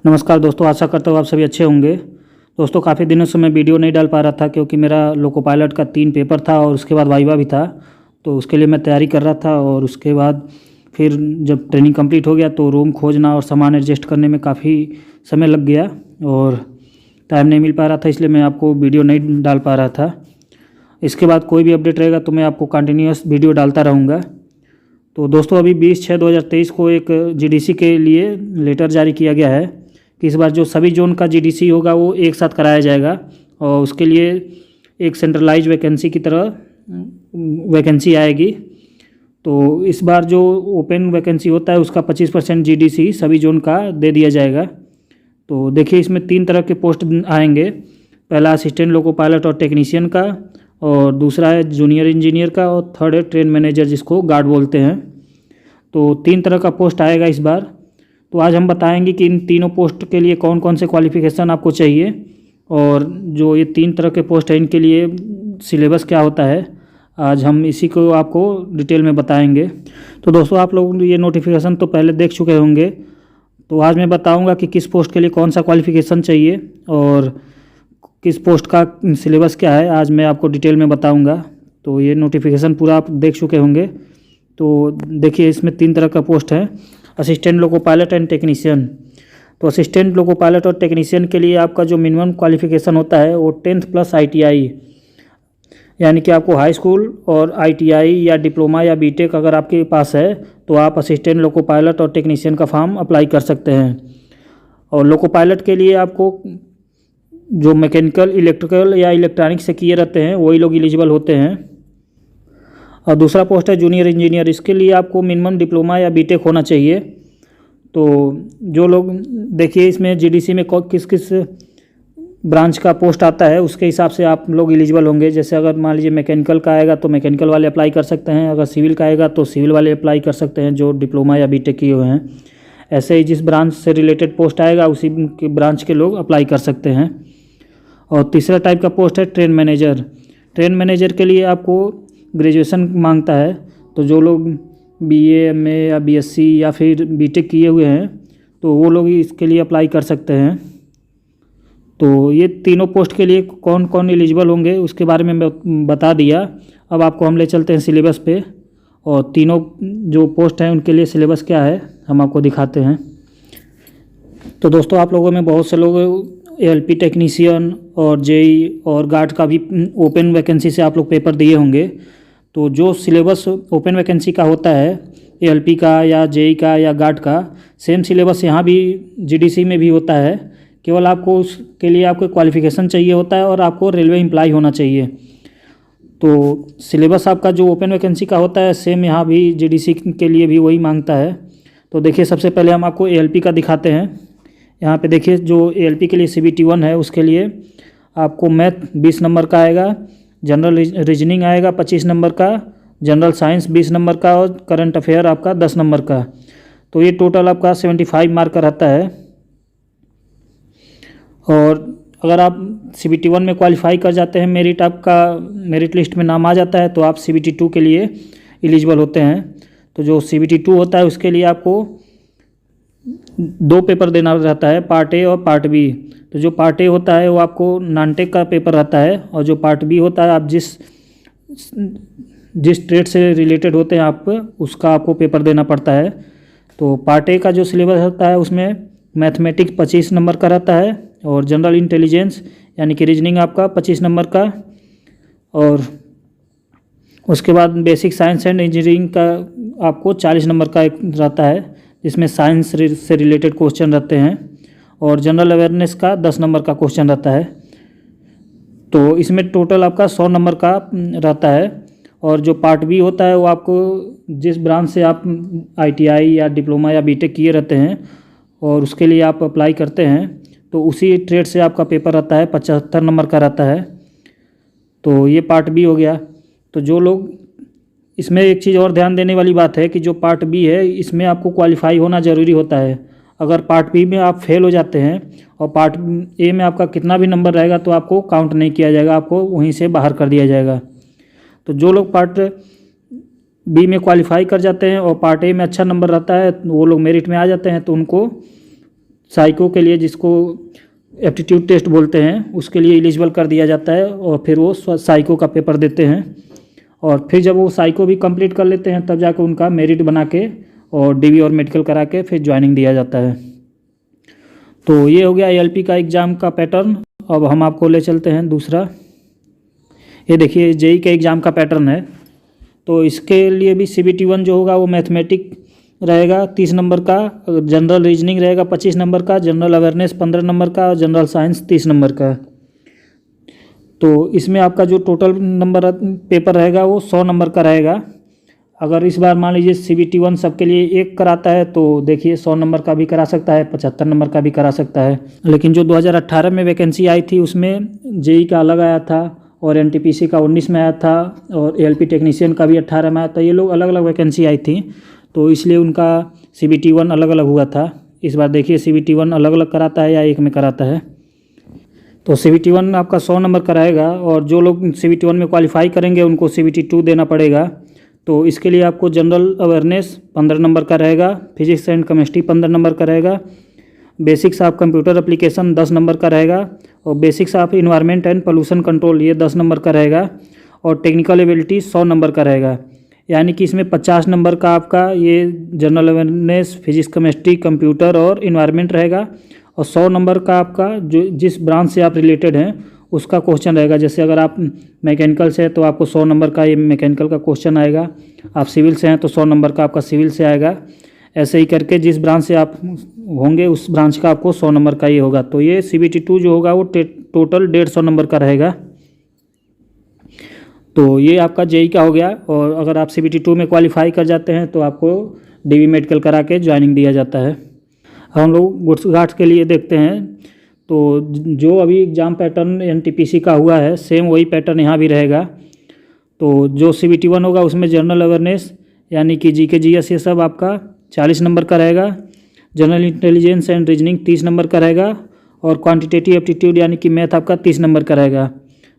नमस्कार दोस्तों, आशा करता हूँ आप सभी अच्छे होंगे। दोस्तों, काफ़ी दिनों से मैं वीडियो नहीं डाल पा रहा था क्योंकि मेरा लोको पायलट का 3 पेपर था और उसके बाद वाइवा भी था। तो उसके लिए मैं तैयारी कर रहा था और उसके बाद फिर जब ट्रेनिंग कंप्लीट हो गया तो रूम खोजना और सामान एडजस्ट करने में काफ़ी समय लग गया और टाइम नहीं मिल पा रहा था, इसलिए मैं आपको वीडियो नहीं डाल पा रहा था। इसके बाद कोई भी अपडेट रहेगा तो मैं आपको कंटिन्यूअस वीडियो डालता रहूँगा। तो दोस्तों, अभी 20/6/2023 को एक जीडीसी के लिए लेटर जारी किया गया है कि इस बार जो सभी जोन का जीडीसी होगा वो एक साथ कराया जाएगा और उसके लिए एक सेंट्रलाइज वैकेंसी की तरह वैकेंसी आएगी। तो इस बार जो ओपन वैकेंसी होता है उसका 25% जीडीसी सभी जोन का दे दिया जाएगा। तो देखिए, इसमें 3 तरह के पोस्ट आएंगे। पहला असिस्टेंट लोको पायलट और टेक्नीशियन का, और दूसरा है जूनियर इंजीनियर का, और थर्ड है ट्रेन मैनेजर जिसको गार्ड बोलते हैं। तो 3 तरह का पोस्ट आएगा इस बार। तो आज हम बताएंगे कि इन तीनों पोस्ट के लिए कौन कौन से क्वालिफ़िकेशन आपको चाहिए और जो ये 3 तरह के पोस्ट हैं इनके लिए सिलेबस क्या होता है। आज हम इसी को आपको डिटेल में बताएंगे। तो दोस्तों, आप लोग ये नोटिफिकेशन तो पहले देख चुके होंगे। तो आज मैं बताऊंगा कि किस पोस्ट के लिए कौन सा क्वालिफ़िकेशन चाहिए और किस पोस्ट का सिलेबस क्या है, आज मैं आपको डिटेल में बताऊंगा। तो ये नोटिफिकेशन पूरा आप देख चुके होंगे। तो देखिए, इसमें 3 तरह का पोस्ट है, assistant loco pilot and technician. तो असिस्टेंट लोको पायलट और टेक्नीशियन के लिए आपका जो मिनिमम क्वालिफ़िकेशन होता है वो 10th प्लस ITI, यानी कि आपको हाई स्कूल और ITI या डिप्लोमा या बीटेक अगर आपके पास है तो आप असिस्टेंट लोको पायलट और टेक्नीशियन का फॉर्म अप्लाई कर सकते हैं। और लोको पायलट के लिए आपको जो मैकेनिकल, इलेक्ट्रिकल या इलेक्ट्रॉनिक से किए रहते हैं वही लोग एलिजिबल होते हैं। और दूसरा पोस्ट है जूनियर इंजीनियर, इसके लिए आपको मिनिमम डिप्लोमा या बीटेक होना चाहिए। तो जो लोग, देखिए इसमें जीडीसी में किस किस ब्रांच का पोस्ट आता है उसके हिसाब से आप लोग एलिजिबल होंगे। जैसे अगर मान लीजिए मैकेनिकल का आएगा तो मैकेनिकल वाले अप्लाई कर सकते हैं, अगर सिविल का आएगा तो सिविल वाले अप्लाई कर सकते हैं जो डिप्लोमा या बीटेक किए हुए हैं। ऐसे ही जिस ब्रांच से रिलेटेड पोस्ट आएगा उसी के ब्रांच के लोग अप्लाई कर सकते हैं। और तीसरा टाइप का पोस्ट है ट्रेन मैनेजर। ट्रेन मैनेजर के लिए आपको ग्रेजुएशन मांगता है। तो जो लोग BA, MA या BSc या फिर बीटेक किए हुए हैं तो वो लोग इसके लिए अप्लाई कर सकते हैं। तो ये तीनों पोस्ट के लिए कौन कौन एलिजिबल होंगे उसके बारे में मैं बता दिया। अब आपको हम ले चलते हैं सिलेबस पे, और तीनों जो पोस्ट हैं उनके लिए सिलेबस क्या है हम आपको दिखाते हैं। तो दोस्तों, आप लोगों में बहुत से लोग ALP टेक्नीशियन और JEE और गार्ड का भी ओपन वैकेंसी से आप लोग पेपर दिए होंगे। तो जो सिलेबस ओपन वैकेंसी का होता है, ALP का या JEE का या गार्ड का, सेम सिलेबस यहाँ भी GDC में भी होता है। केवल आपको उसके लिए आपको क्वालिफ़िकेशन चाहिए होता है और आपको रेलवे एम्प्लॉय होना चाहिए। तो सिलेबस आपका जो ओपन वैकेंसी का होता है सेम यहाँ भी GDC के लिए भी वही मांगता है। तो देखिए, सबसे पहले हम आपको ALP का दिखाते हैं। यहाँ पे देखिए, जो ALP के लिए CBT 1 है उसके लिए आपको मैथ 20 नंबर का आएगा, जनरल रीजनिंग आएगा 25 नंबर का, जनरल साइंस 20 नंबर का और करंट अफेयर आपका 10 नंबर का। तो ये टोटल आपका 75 मार्क का रहता है। और अगर आप CBT 1 में क्वालिफाई कर जाते हैं, मेरिट लिस्ट में नाम आ जाता है तो आप CBT 2 के लिए एलिजिबल होते हैं। तो जो CBT 2 होता है उसके लिए आपको 2 पेपर देना रहता है, पार्ट A और पार्ट B। तो जो पार्ट A होता है वो आपको नॉन-टेक का पेपर रहता है, और जो पार्ट B होता है आप जिस ट्रेड से रिलेटेड होते हैं आप उसका आपको पेपर देना पड़ता है। तो पार्ट A का जो सिलेबस होता है उसमें मैथमेटिक्स 25 नंबर का रहता है, और जनरल इंटेलिजेंस यानी कि रीजनिंग आपका 25 नंबर का, और उसके बाद बेसिक साइंस एंड इंजीनियरिंग का आपको 40 नंबर का एक रहता है जिसमें साइंस से रिलेटेड क्वेश्चन रहते हैं, और जनरल अवेयरनेस का 10 नंबर का क्वेश्चन रहता है। तो इसमें टोटल आपका 100 नंबर का रहता है। और जो पार्ट B होता है वो आपको जिस ब्रांच से आप ITI या डिप्लोमा या बीटेक किए रहते हैं और उसके लिए आप अप्लाई करते हैं तो उसी ट्रेड से आपका पेपर रहता है, 75 नंबर का रहता है। तो ये पार्ट B हो गया। तो जो लोग, इसमें एक चीज़ और ध्यान देने वाली बात है कि जो पार्ट B है इसमें आपको क्वालिफाई होना ज़रूरी होता है। अगर पार्ट B में आप फेल हो जाते हैं और पार्ट A में आपका कितना भी नंबर रहेगा तो आपको काउंट नहीं किया जाएगा, आपको वहीं से बाहर कर दिया जाएगा। तो जो लोग पार्ट B में क्वालिफाई कर जाते हैं और पार्ट A में अच्छा नंबर रहता है वो लोग मेरिट में आ जाते हैं तो उनको साइको के लिए, जिसको एप्टीट्यूड टेस्ट बोलते हैं, उसके लिए एलिजिबल कर दिया जाता है और फिर वो साइको का पेपर देते हैं। और फिर जब वो साइको भी कंप्लीट कर लेते हैं तब जाकर उनका मेरिट बना के और डीवी और मेडिकल करा के फिर ज्वाइनिंग दिया जाता है। तो ये हो गया एएलपी का एग्ज़ाम का पैटर्न। अब हम आपको ले चलते हैं दूसरा। ये देखिए जेई के एग्ज़ाम का पैटर्न है। तो इसके लिए भी CBT 1 जो होगा वो मैथमेटिक रहेगा 30 नंबर का, जनरल रीजनिंग रहेगा 25 नंबर का, जनरल अवेयरनेस 15 नंबर का और जनरल साइंस 30 नंबर का। तो इसमें आपका जो टोटल नंबर पेपर रहेगा वो 100 नंबर का रहेगा। अगर इस बार मान लीजिए CBT 1 सबके लिए एक कराता है तो देखिए 100 नंबर का भी करा सकता है, 75 नंबर का भी करा सकता है। लेकिन जो 2018 में वैकेंसी आई थी उसमें जेई का अलग आया था और NTPC का 19 में आया था और ALP टेक्नीशियन का भी 18 में आया था। ये लोग अलग अलग वैकेंसी आई थी तो इसलिए उनका CBT 1 अलग अलग हुआ था। इस बार देखिए CBT 1 अलग अलग कराता है या एक में कराता है। तो CBT 1 आपका 100 नंबर का रहेगा और जो लोग CBT 1 में क्वालिफाई करेंगे उनको CBT 2 देना पड़ेगा। तो इसके लिए आपको जनरल अवेयरनेस 15 नंबर का रहेगा, फिजिक्स एंड केमिस्ट्री 15 नंबर का रहेगा, basics of computer application 10 number का रहेगा और basics of environment and pollution control ये 10 नंबर का रहेगा और टेक्निकल एबिलिटी 100 नंबर का रहेगा। यानी कि इसमें 50 नंबर का आपका ये general awareness, physics, chemistry, computer और इन्वायरमेंट रहेगा और 100 नंबर का आपका जो जिस ब्रांच से आप रिलेटेड हैं उसका क्वेश्चन रहेगा। जैसे अगर आप मैकेनिकल से हैं तो आपको 100 नंबर का ये मैकेनिकल का क्वेश्चन आएगा, आप सिविल से हैं तो 100 नंबर का आपका सिविल से आएगा। ऐसे ही करके जिस ब्रांच से आप होंगे उस ब्रांच का आपको 100 नंबर का ये होगा। तो ये CBT 2 जो होगा वो टोटल 150 नंबर का रहेगा। तो ये आपका जेई का हो गया। और अगर आप CBT 2 में क्वालिफाई कर जाते हैं तो आपको डीवी मेडिकल करा के ज्वाइनिंग दिया जाता है। हम लोग गुड्स के लिए देखते हैं तो जो अभी एग्ज़ाम पैटर्न NTPC का हुआ है सेम वही पैटर्न यहाँ भी रहेगा। तो जो CBT 1 होगा उसमें जनरल अवेयरनेस यानी कि GK GS ये सब आपका 40 नंबर का रहेगा, general intelligence and reasoning 30 number का रहेगा और क्वांटिटेटिव एप्टीट्यूड यानी कि मैथ आपका 30 नंबर का रहेगा।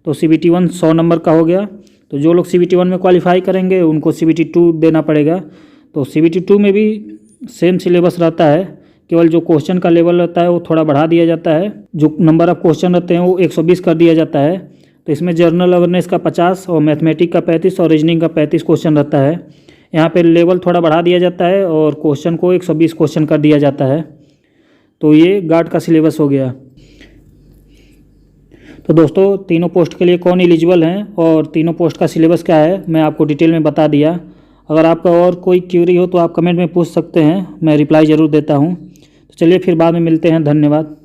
तो CBT 1 100 नंबर का हो गया। तो जो लोग CBT 1 में क्वालिफाई करेंगे उनको CBT 2 देना पड़ेगा। तो CBT 2 में भी सेम सिलेबस रहता है, केवल जो क्वेश्चन का लेवल रहता है वो थोड़ा बढ़ा दिया जाता है। जो नंबर ऑफ क्वेश्चन रहते हैं वो 120 कर दिया जाता है। तो इसमें जनरल अवेयरनेस का 50 और मैथमेटिक का 35 और रीजनिंग का 35 क्वेश्चन रहता है। यहाँ पे लेवल थोड़ा बढ़ा दिया जाता है और क्वेश्चन को 120 क्वेश्चन कर दिया जाता है। तो ये गार्ड का सिलेबस हो गया। तो दोस्तों तीनों पोस्ट के लिए कौन एलिजिबल हैं और तीनों पोस्ट का सिलेबस क्या है मैं आपको डिटेल में बता दिया। अगर आपका और कोई क्यूरी हो तो आप कमेंट में पूछ सकते हैं, मैं रिप्लाई ज़रूर देता हूँ। तो चलिए फिर बाद में मिलते हैं। धन्यवाद।